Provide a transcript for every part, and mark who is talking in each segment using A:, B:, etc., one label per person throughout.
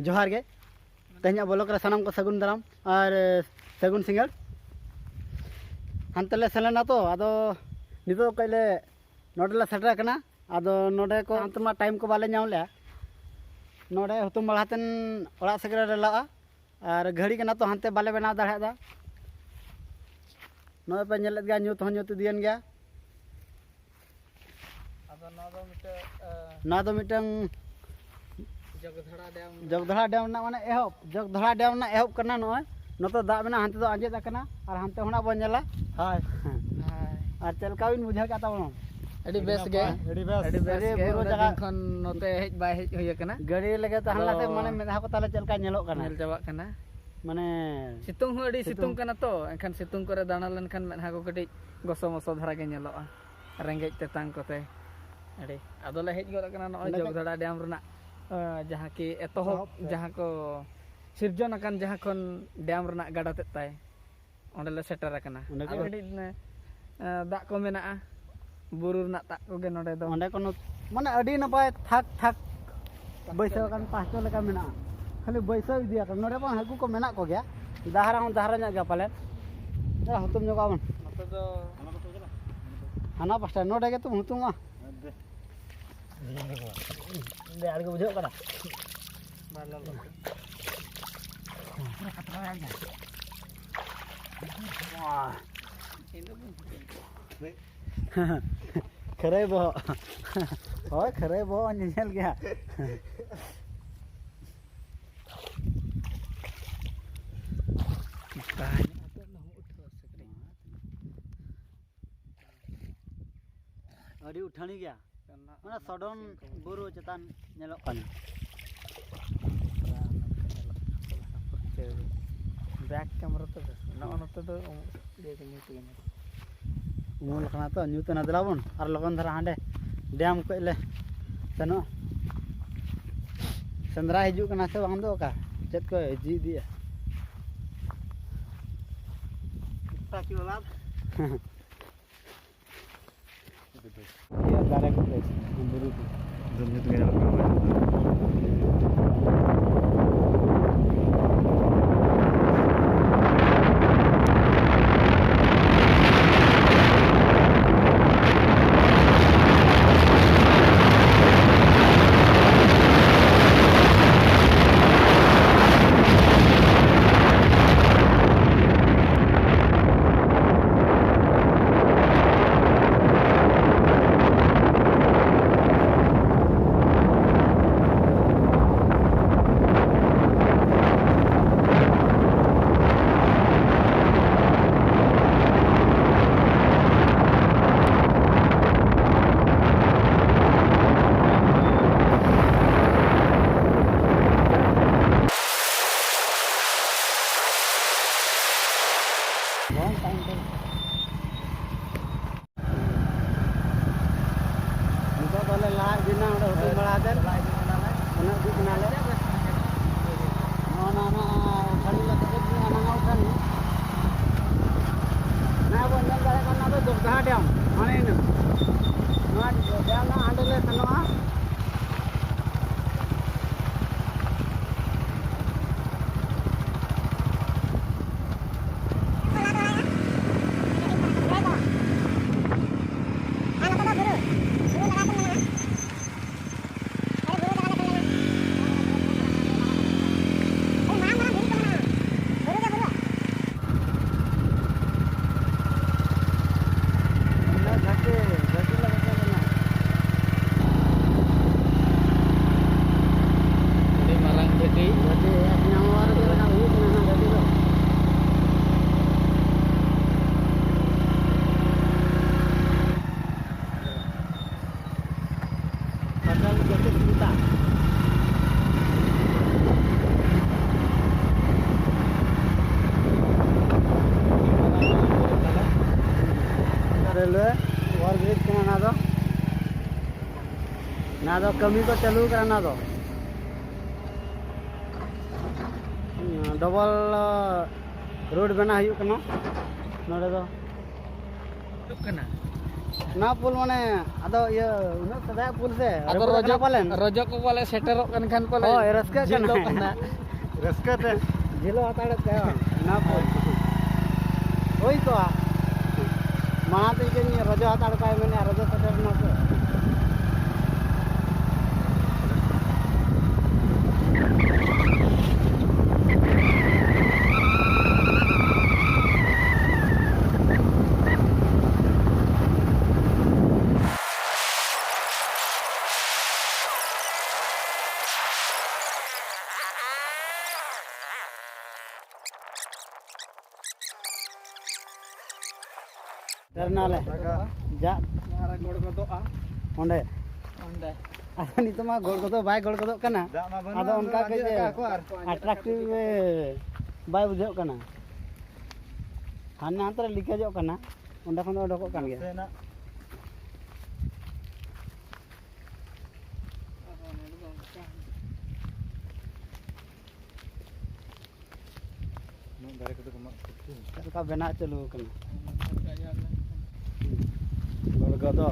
A: जोहार गे तेहना ब्लॉक रे सानाम को सगुन दाराम और सगुन सिंगल हानते ले सेलेना तो आदो नितो कइले नोडे सेटर कना आदो नोडे को अंतमा टाइम को बाले नाम ले नोडे हुतुम बड़ातेन ओड़ा सेगरे रे ला और घड़ी कना तो हानते बाले बना दाड़ा दा नोए पे नेलेत गया न्यूत हन्यूत दियन गया
B: आदो
A: ना दो मिटंग जगधड़ा डैम ना माने एहब जगधड़ा डैम ना एहब करना नोय नतो दा मेना हानते तो आंजेद कना और हानते होना बन जाला हाय और चलकाविन बुझा का तावनो
B: अडी बेस गे
A: बुरो जगह
B: खन नोते हेज बाय हेज होय कना
A: गाड़ी लगे तो हल्ला से माने मेधा को ताले चलका नेलो कना
B: नेल जावा कना
A: माने
B: सितुंग हो अडी सितुंग कना तो एखन सितुंग करे दाना लन खन मेधा को कटी गसो मसो धरा गे नेलोआ रेंगेज तेतांग कोते अडी आदोले हेज गो कना नो जगधड़ा डैम रना जहाँ की एतहब जहाँ को सिरजन अकान जहाँ खन डैम रना गाड़ा तेताय ओंडेले सेटर कना अडी दा को मेना बुरु रना ता को गे नोडे दो
A: ओंडे कोनो माने अडी नपाय थाक थाक बैसो कान पास्तो लेका मेना खाली बैसो इदिया कान नोडे पण हाकू को मेना को गया दहारा nya गया पाले दा हुतुम जोगावन
B: नतो दो
A: हाना पास्टा नोडे गे तुम हुतुम दे आगे बुझो करा
B: बाला
A: खरे बो होय खरे बो नेल गया अड़ी उठानी गया mana sodon buru cetan nyelok kan
B: back camera to no to do dia kini tu ini
A: umul kana to nyut na dalabon ar logon dhara hande dam ko le sano sandra hiju kana se bang do ka chet ko ji dia ta ki wala ya direct place buru dunia tu gaya ना दो कमी को चालू करना दो double road बना हुई कना नोडे दो
B: कना
A: ना पुल माने आदो ये उना सदा पुल से
B: Ado rojo rojo ko pale seterok kan kan pale.
A: Oh, raska kan.
B: Jilo kena.
A: Ruska ते जिलो हताड़े ते ना पुल ओई तो माते के रजो हताड़ काय मैंने रजो सटर ना को ternaale ja
B: Mara gol godoa.
A: onde
B: Onde.
A: ado nitoma gol godo bay gol godo kana ado onka ke attractive bay bujhau kana hana antar likajok kana onde khon odokok kan ge ka bena chalu kana gol godo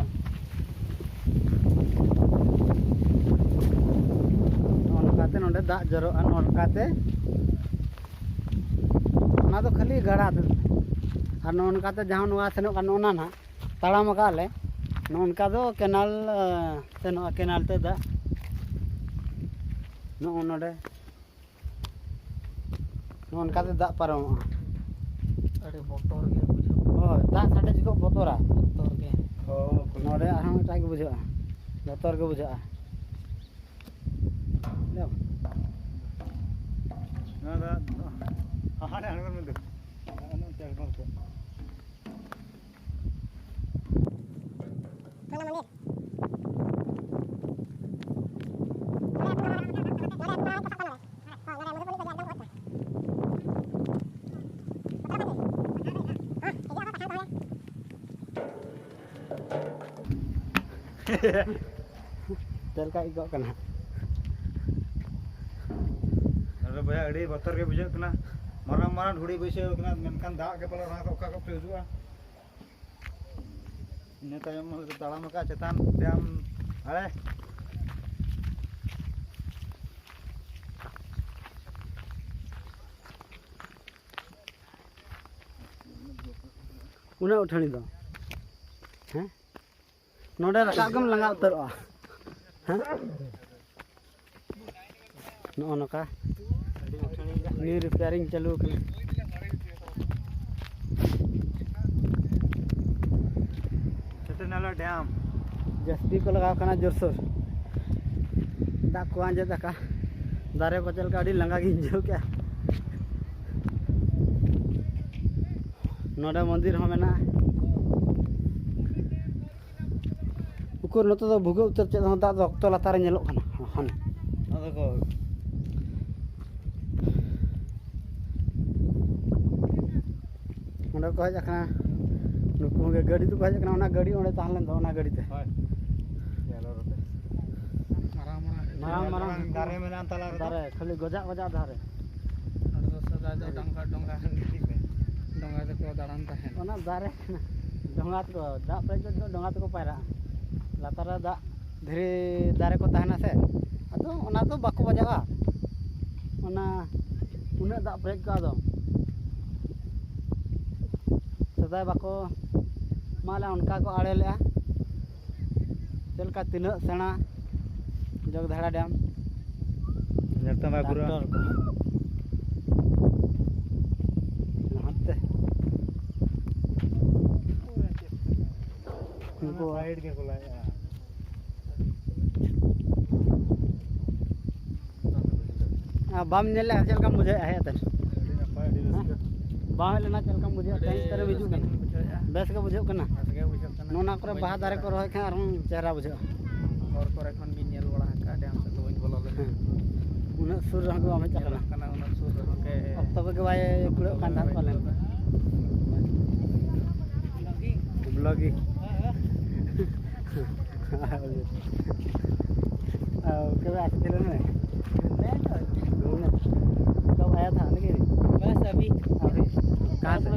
A: onkaते नोंडे दा जरो अन onkaते ना तो खाली गड़ा दे और नोनकाते जहां नोआ सेनो का नोना ना ताड़ाम काले नोनका दो केनाल सेनो केनाल ते दा नो नोडे नोनकाते दा पारम
B: Ade motor ge bujho.
A: ओ दा साडे जिको बोतोरा
B: Motor ge.
A: नोडे आहां टाइग बुझा बोतर के बुझा ले
C: ना दा हाने हाने में दे ना चल को
A: चल का इगो कना
C: अरे भैया अड़ी बतर के बुझे कना मरम मरम ढुड़ी बैसे कना मेनकान दा के पला रात ओका को पेजुआ इने तायम ताड़ाम का चेतान डैम अरे
A: उना उठानी दो हैं नोडे रकागम लंगा उतरवा हैं नो नका न्यू रिपेयरिंग चालू कर
C: चेतनाला डैम
A: जस्ती को लगाव कना जोरसोर दा को आंजे दका दारे को चल गाड़ी लंगा गिंजो क्या नोडे मंदिर हो मेना उकुर नतो तो भुगे उतर चेद हो दा रक्त लातार नेलोक कना हन
C: अदा को
A: ओंडे को हज कना नुकु गे गाड़ी तो हज कना ओना गाड़ी ओंडे ताहलन दो ओना गाड़ी ते
C: हाय चलो रोते
A: माराम माराम
C: दारे में तला
A: दारे खाली गजा गजा धारे
B: Ado sada do dongka dongka donga te ko daran tahen.
A: ओना दारे डोंगात को दा प्रेज को डोंगात को पायरा लातारा दा धीरे दारे को ताहना से अदो ओना तो बाको बजागा ओना उना दा प्रेज का दो सदाय बाको माला उनका को आड़े ले चल का तीन सेना जगधाड़ा डैम
C: जरता मा गुरु
A: ट्रैक्टर को नहाते
C: उनको साइड के खुलाया
A: बाम नेले चल का मुझे है तन
C: अड़ी ना पाड़ी रस्ते
A: बाम लेना चल का मुझे कहीं तरह बिजू कना बेस का बुझो कना
B: Asge bujho kana.
A: नोना करे बाहा दारे को रहे खान अरहं चेहरा बुझो
B: Hor kore khon gi nyel bala ka dam se to bolo le.
A: उना सुर रह को हमें चलना
B: Kana una sur ke.
A: अब तब के भाई कुड़ो कांदा पालन ब्लॉगी के आज चले ना कब आया था लेकिन
B: Bas
A: अभी
B: अभी
A: कहाँ से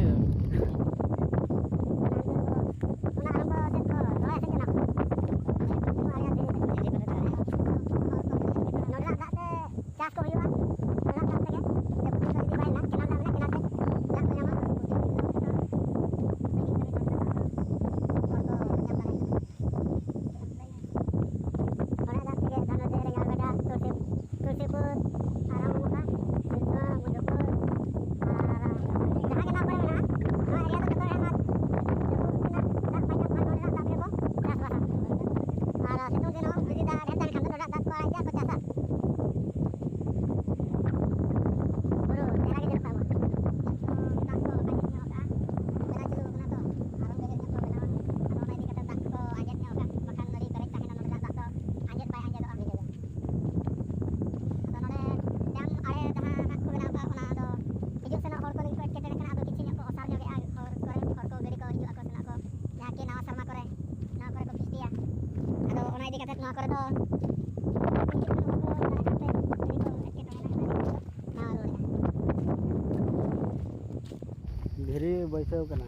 A: धीरे बैसाव कना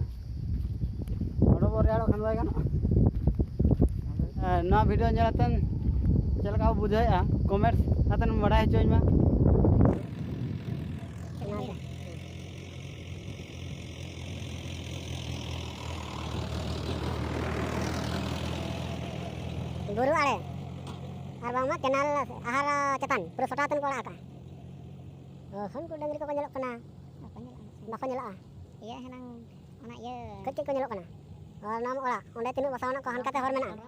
A: नोडे बो रेयाड़ो खान बाय गानोआ ना वीडियो नेलतन चलका बुझाया कमेंट्स आतन बड़ाय हचोኝ मा
D: बुरु आड़े और बांगमा केनाल आहार चेतान पूरा सटातन को आका हन को डंगरी को nyelok kana bako nyelok iya henang ona ieu kecil ko nyelok kana orang nam ora onde tinu basawana ko han kate hor mena